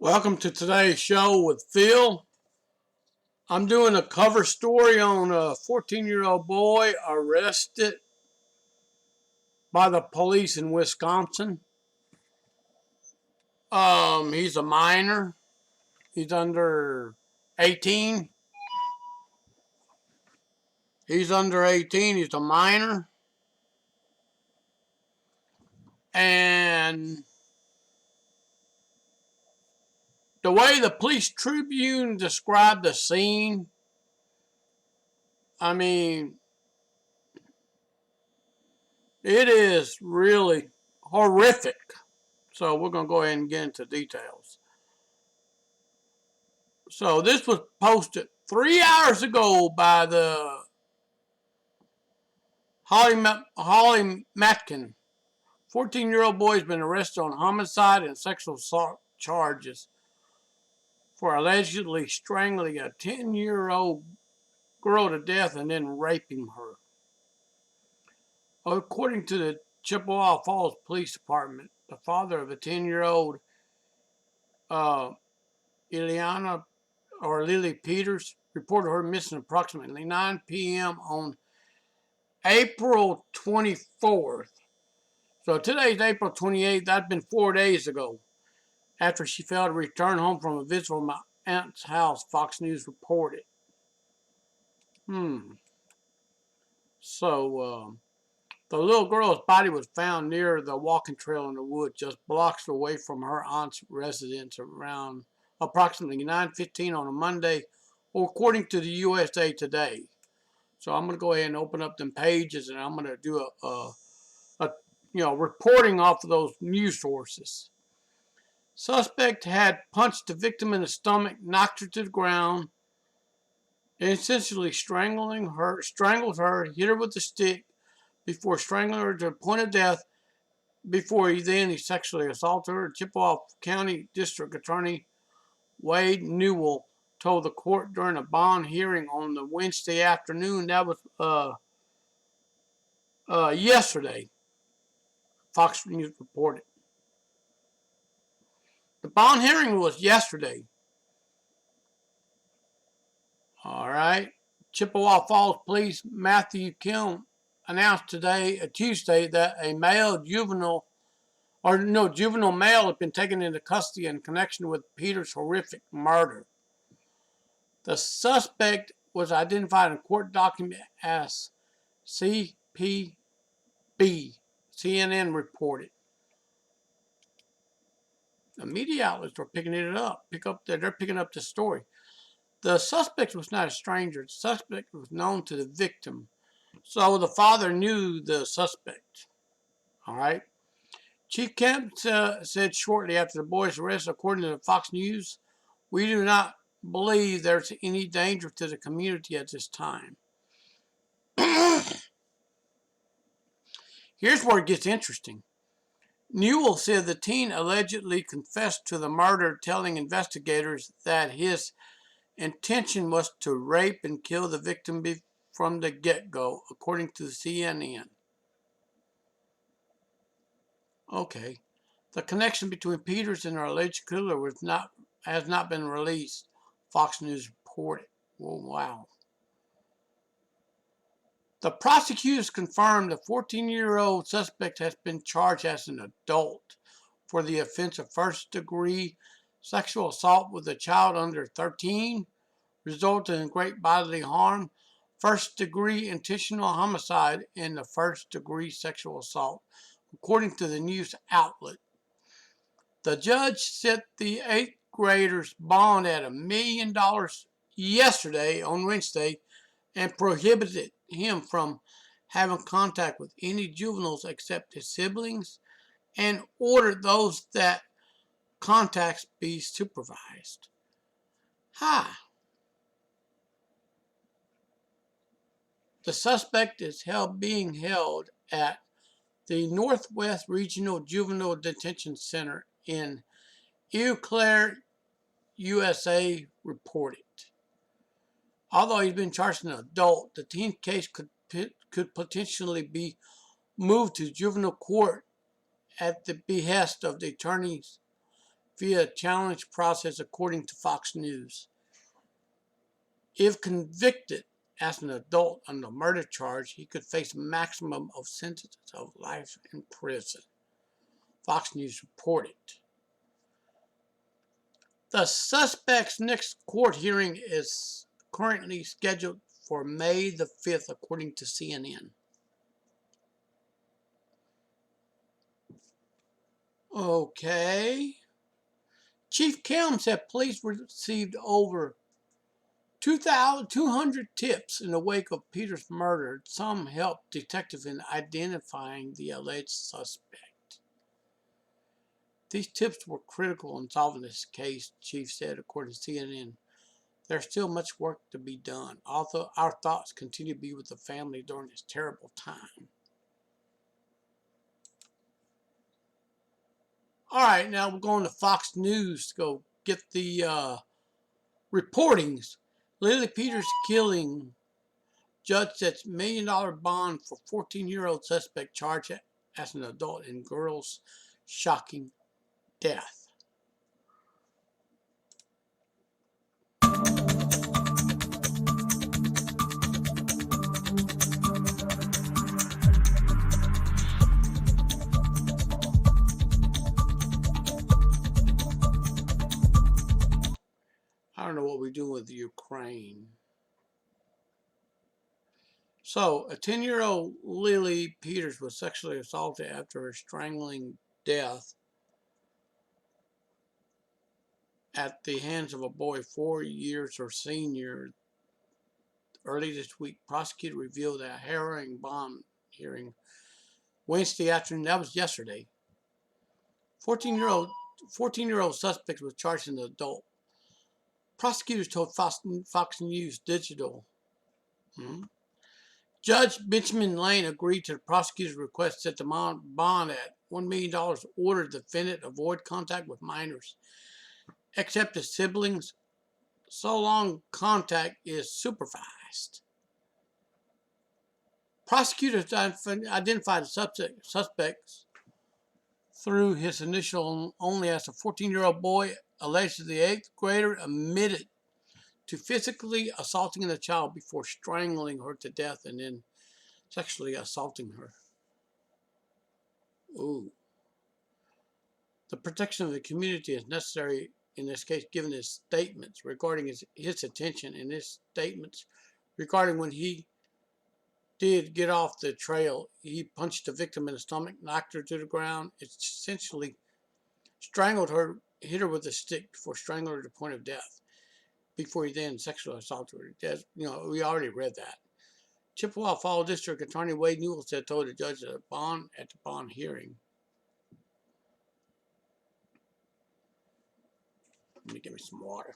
Welcome to today's show with Phil. I'm doing a cover story on a 14-year-old boy arrested by the police in Wisconsin. He's a minor. He's under 18. He's under 18. He's a minor. And the way the police tribune described the scene, I mean, it is really horrific. So we're going to go ahead and get into details. So this was posted 3 hours ago by the Holly Matkin. 14-year-old boy has been arrested on homicide and sexual assault charges for allegedly strangling a 10-year-old girl to death and then raping her. According to the Chippewa Falls Police Department, the father of the 10-year-old Ileana or Lily Peters reported her missing approximately 9 p.m. on April 24th. So today's April 28th. That's been 4 days ago after she failed to return home from a visit from my aunt's house, Fox News reported. So the little girl's body was found near the walking trail in the woods just blocks away from her aunt's residence around approximately 9:15 on a Monday, according to the USA Today. So I'm going to go ahead and open up them pages and I'm going to do a reporting off of those news sources. Suspect had punched the victim in the stomach, knocked her to the ground, and essentially strangled her, hit her with a stick before strangling her to the point of death. Before he sexually assaulted her. Chippewa County District Attorney Wade Newell told the court during a bond hearing on the Wednesday afternoon. That was yesterday, Fox News reported. The bond hearing was yesterday. All right. Chippewa Falls Police Matthew Kim announced Tuesday, that a juvenile male had been taken into custody in connection with Peter's horrific murder. The suspect was identified in a court document as CPB, CNN reported. The media outlets were picking it up. They're picking up the story. The suspect was not a stranger. The suspect was known to the victim. So the father knew the suspect. All right. Chief Kemp said shortly after the boy's arrest, according to Fox News, "We do not believe there's any danger to the community at this time." Here's where it gets interesting. Newell said the teen allegedly confessed to the murder, telling investigators that his intention was to rape and kill the victim from the get-go, according to CNN. Okay. The connection between Peters and her alleged killer has not been released, Fox News reported. Oh, wow. The prosecutors confirmed the 14-year-old suspect has been charged as an adult for the offense of first-degree sexual assault with a child under 13, resulting in great bodily harm, first-degree intentional homicide, and the first-degree sexual assault, according to the news outlet. The judge set the 8th grader's bond at $1 million yesterday on Wednesday and prohibited him from having contact with any juveniles except his siblings and ordered those that contacts be supervised. The suspect is being held at the Northwest Regional Juvenile Detention Center in Eau Claire, USA reported. Although he's been charged as an adult, the teen case could potentially be moved to juvenile court at the behest of the attorneys via challenge process, according to Fox News. If convicted as an adult on the murder charge, he could face a maximum of sentence of life in prison. Fox News reported. The suspect's next court hearing is currently scheduled for May the 5th, according to CNN. Okay. Chief Kelm said police received over 200 tips in the wake of Peter's murder. Some helped detectives in identifying the alleged suspect. These tips were critical in solving this case, Chief said, according to CNN. There's still much work to be done, although our thoughts continue to be with the family during this terrible time. All right, now we're going to Fox News to go get the reportings. Lily Peters killing. Judge sets $1 million bond for 14-year-old suspect charged as an adult in girl's shocking death. I don't know what we're doing with Ukraine. So, a 10-year-old Lily Peters was sexually assaulted after her strangling death at the hands of a boy 4 years her senior. Early this week, prosecutors revealed a harrowing bond hearing Wednesday afternoon. That was yesterday. 14-year-old suspect was charged as an adult. Prosecutors told Fox News Digital. Judge Benjamin Lane agreed to the prosecutor's request to set the bond at $1 million, ordered the defendant avoid contact with minors, except his siblings, so long contact is supervised. Prosecutors identified the suspects through his initial only as a 14-year-old boy, alleged the 8th grader admitted to physically assaulting the child before strangling her to death and then sexually assaulting her. Ooh. The protection of the community is necessary in this case, given his statements regarding his attention and his statements regarding when he did get off the trail. He punched the victim in the stomach, knocked her to the ground, essentially strangled her, hit her with a stick before strangling her to the point of death, before he then sexually assaulted her. We already read that. Chippewa Falls District Attorney Wade Newell said told the judge at the bond hearing. Let me get me some water.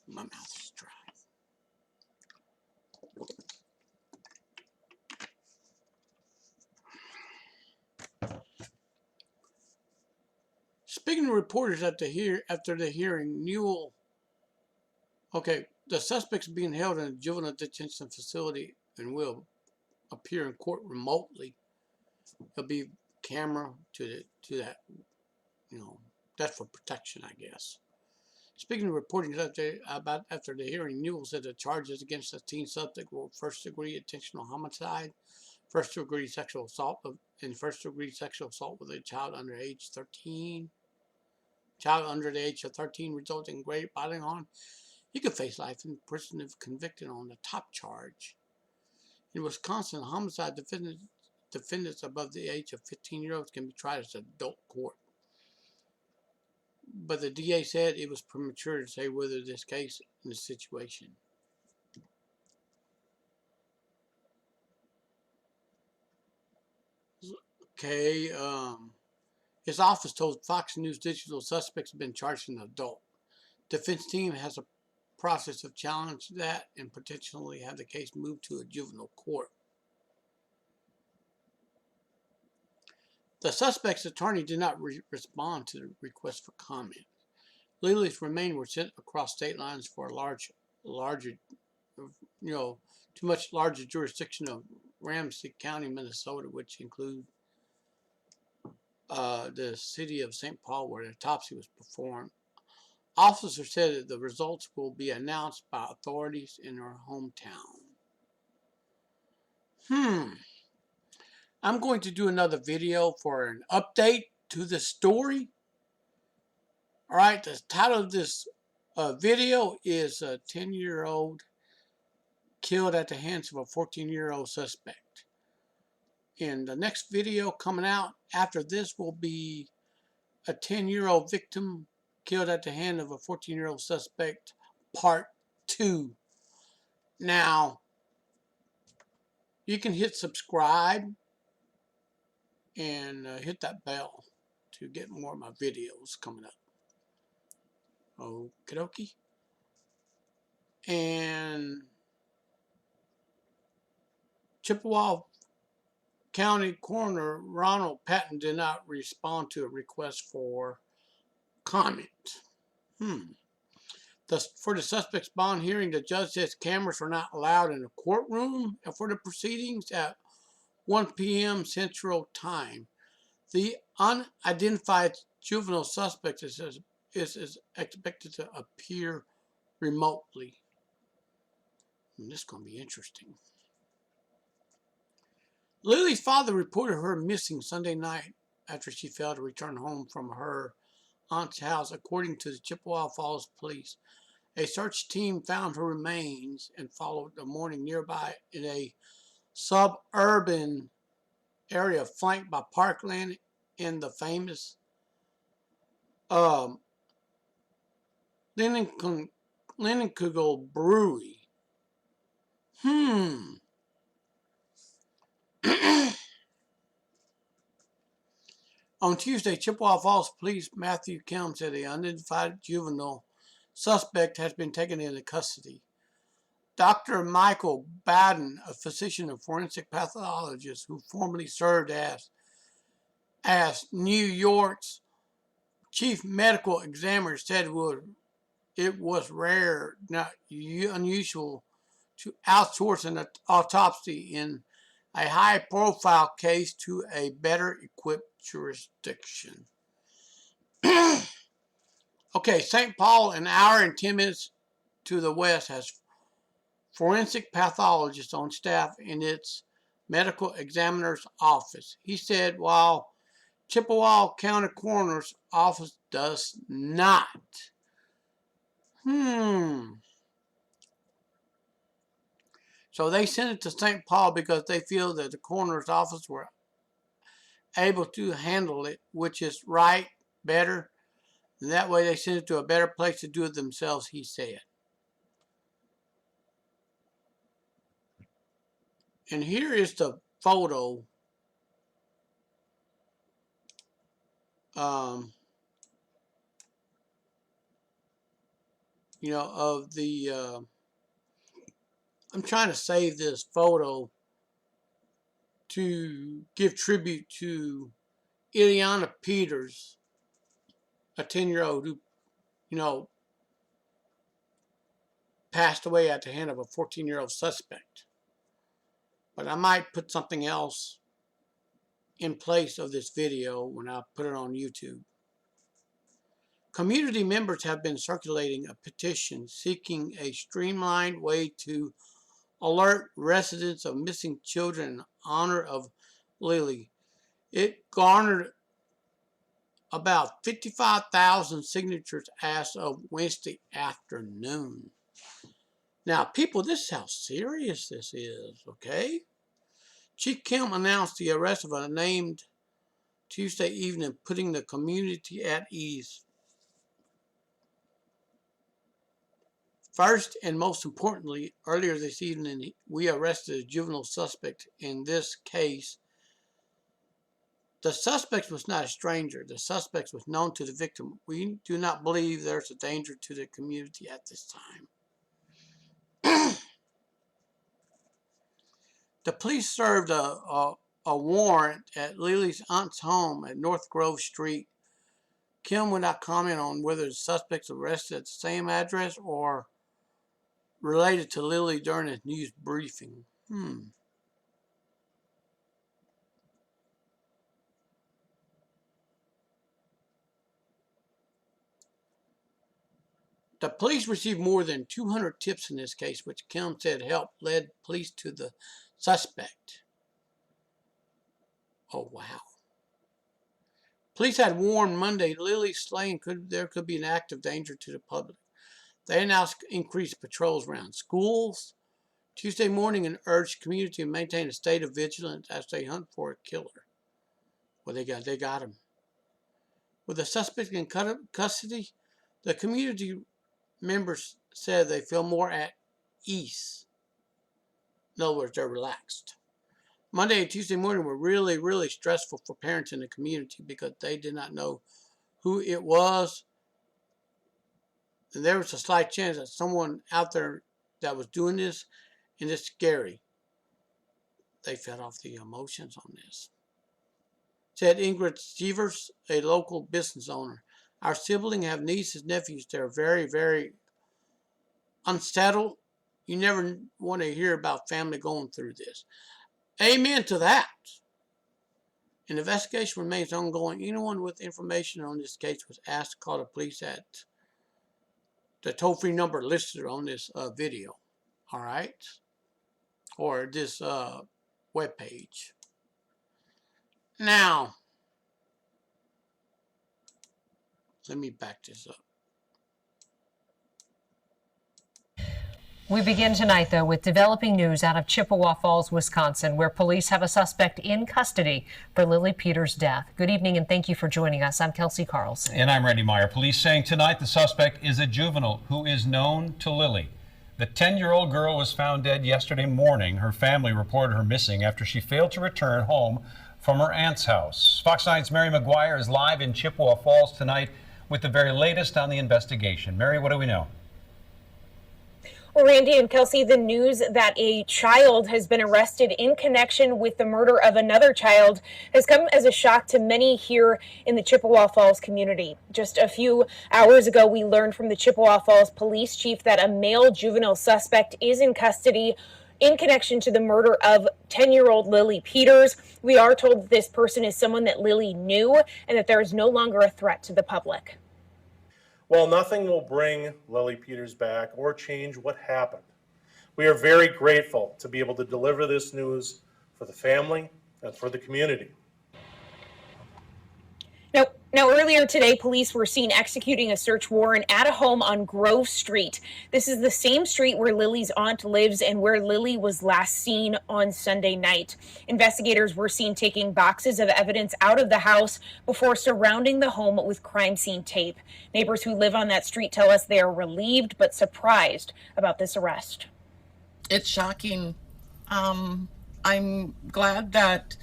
My mouth is dry. Speaking to reporters after the hearing, Newell. The suspect's being held in a juvenile detention facility and will appear in court remotely. There'll be camera to that. That's for protection, I guess. Speaking of reporting after the hearing, Newell said the charges against the teen suspect were first-degree intentional homicide, first-degree sexual assault, and first-degree sexual assault with a child under age 13. Child under the age of 13 resulting in great bodily harm. He could face life in prison if convicted on the top charge. In Wisconsin, homicide defendants above the age of 15-year-olds can be tried as adult court. But the DA said it was premature to say whether this case in this situation. His office told Fox News Digital suspects have been charged as an adult. Defense team has a process of challenge that and potentially have the case moved to a juvenile court. The suspect's attorney did not respond to the request for comment. Lily's remains were sent across state lines for too much larger jurisdiction of Ramsey County, Minnesota, which include the city of St. Paul, where the autopsy was performed. Officers said that the results will be announced by authorities in her hometown. I'm going to do another video for an update to the story. All right, the title of this video is a 10-year-old killed at the hands of a 14-year-old suspect. And the next video coming out after this will be a 10-year-old victim killed at the hand of a 14-year-old suspect, part 2. Now, you can hit subscribe and hit that bell to get more of my videos coming up. Okie dokie. And Chippewa County Coroner Ronald Patton did not respond to a request for comment. For the suspect's bond hearing, the judge says cameras were not allowed in the courtroom for the proceedings at 1 p.m. Central Time. The unidentified juvenile suspect is expected to appear remotely. And this is going to be interesting. Lily's father reported her missing Sunday night after she failed to return home from her aunt's house, according to the Chippewa Falls police. A search team found her remains and followed the morning nearby in a suburban area flanked by parkland and the famous Linnenkugel Brewery. On Tuesday, Chippewa Falls Police Matthew Kelm said the unidentified juvenile suspect has been taken into custody. Dr. Michael Baden, a physician and forensic pathologist who formerly served as New York's chief medical examiner, said it was rare, not unusual, to outsource an autopsy in a high-profile case to a better-equipped jurisdiction. Okay, St. Paul, an hour and 10 minutes to the west, has forensic pathologists on staff in its medical examiner's office. He said while Chippewa County Coroner's Office does not. So they sent it to St. Paul because they feel that the coroner's office were able to handle it, which is right, better. And that way they send it to a better place to do it themselves, he said. And here is the photo of the, I'm trying to save this photo to give tribute to Ileana Peters, a 10-year-old who, passed away at the hand of a 14-year-old suspect. But I might put something else in place of this video when I put it on YouTube. Community members have been circulating a petition seeking a streamlined way to alert residents of missing children in honor of Lily. It garnered about 55,000 signatures as of Wednesday afternoon. Now, people, this is how serious this is, okay? Chief Kim announced the arrest of a named Tuesday evening, putting the community at ease. First and most importantly, earlier this evening, we arrested a juvenile suspect in this case. The suspect was not a stranger. The suspect was known to the victim. We do not believe there's a danger to the community at this time. The police served a warrant at Lily's aunt's home at North Grove Street. Kim would not comment on whether the suspects arrested at the same address or related to Lily during his news briefing. The police received more than 200 tips in this case, which Kim said helped lead police to the suspect. Oh, wow. Police had warned Monday Lily slaying there could be an act of danger to the public. They announced increased patrols around schools Tuesday morning and urged community to maintain a state of vigilance as they hunt for a killer. Well, they got him. With the suspect in custody, the community members said they feel more at ease. In other words, they're relaxed. Monday and Tuesday morning were really, really stressful for parents in the community because they did not know who it was. And there was a slight chance that someone out there that was doing this, and it's scary. They fed off the emotions on this. Said Ingrid Stevers, a local business owner. Our siblings have nieces, nephews. They're very, very unsettled. You never want to hear about family going through this. Amen to that. An investigation remains ongoing. Anyone with information on this case was asked to call the police at the toll-free number listed on this video. All right? Or this webpage. Now, let me back this up. We begin tonight, though, with developing news out of Chippewa Falls, Wisconsin, where police have a suspect in custody for Lily Peters' death. Good evening, and thank you for joining us. I'm Kelsey Carlson. And I'm Randy Meyer. Police saying tonight the suspect is a juvenile who is known to Lily. The 10-year-old girl was found dead yesterday morning. Her family reported her missing after she failed to return home from her aunt's house. Fox 9's Mary McGuire is live in Chippewa Falls tonight with the very latest on the investigation. Mary, what do we know? Well, Randy and Kelsey, the news that a child has been arrested in connection with the murder of another child has come as a shock to many here in the Chippewa Falls community. Just a few hours ago, we learned from the Chippewa Falls police chief that a male juvenile suspect is in custody in connection to the murder of 10-year-old Lily Peters. We are told that this person is someone that Lily knew and that there is no longer a threat to the public. Well, nothing will bring Lily Peters back or change what happened. We are very grateful to be able to deliver this news for the family and for the community. Now, earlier today, police were seen executing a search warrant at a home on Grove Street. This is the same street where Lily's aunt lives and where Lily was last seen on Sunday night. Investigators were seen taking boxes of evidence out of the house before surrounding the home with crime scene tape. Neighbors who live on that street tell us they are relieved but surprised about this arrest. It's shocking. I'm glad that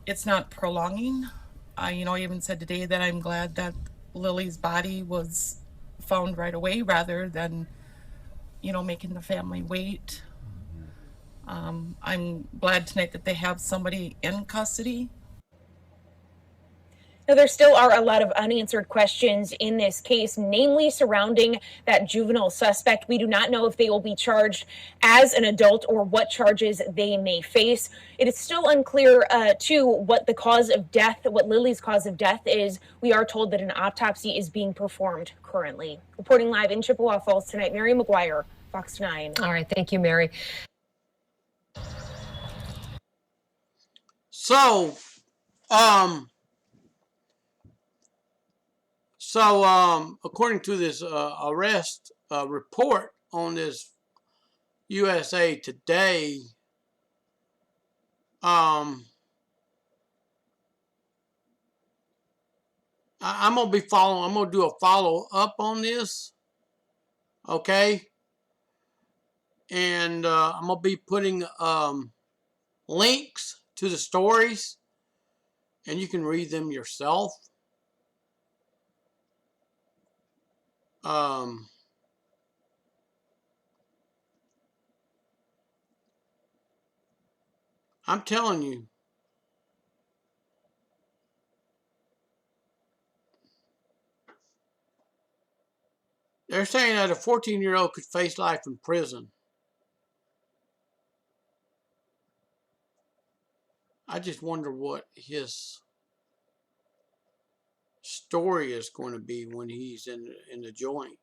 it's not prolonging. I even said today that I'm glad that Lily's body was found right away rather than, making the family wait. I'm glad tonight that they have somebody in custody. Now, there still are a lot of unanswered questions in this case, namely surrounding that juvenile suspect. We do not know if they will be charged as an adult or what charges they may face. It is still unclear, too, what the cause of death, what Lily's cause of death is. We are told that an autopsy is being performed currently. Reporting live in Chippewa Falls tonight, Mary McGuire, Fox 9. All right, thank you, Mary. So, according to this arrest report on this USA Today, I'm gonna do a follow up on this, okay? And I'm gonna be putting links to the stories, and you can read them yourself. I'm telling you, they're saying that a 14-year-old could face life in prison. I just wonder what his story is going to be when he's in the joint.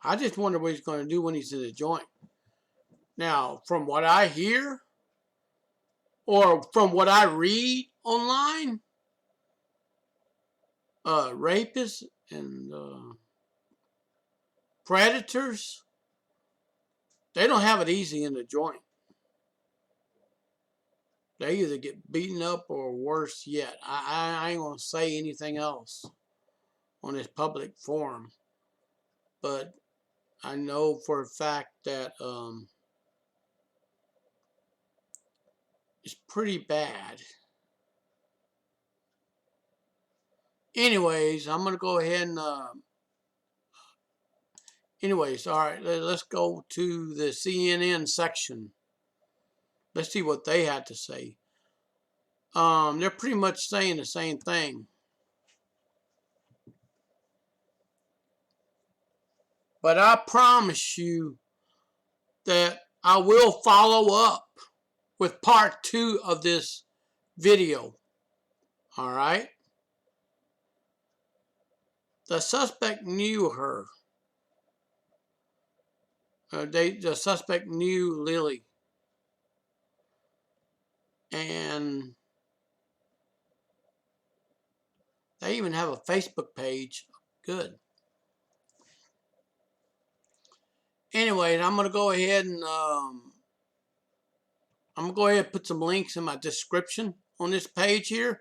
I just wonder what he's going to do when he's in the joint. Now, from what I hear, or from what I read online, rapists and predators, they don't have it easy in the joint. They either get beaten up or worse yet. I ain't going to say anything else on this public forum, but I know for a fact that it's pretty bad. Anyways, I'm going to go ahead and anyways, all right, let's go to the CNN section. Let's see what they had to say. They're pretty much saying the same thing. But I promise you that I will follow up with part 2 of this video. All right? The suspect knew her. The suspect knew Lily. And they even have a Facebook page. Good. Anyway, I'm going to go ahead and put some links in my description on this page here.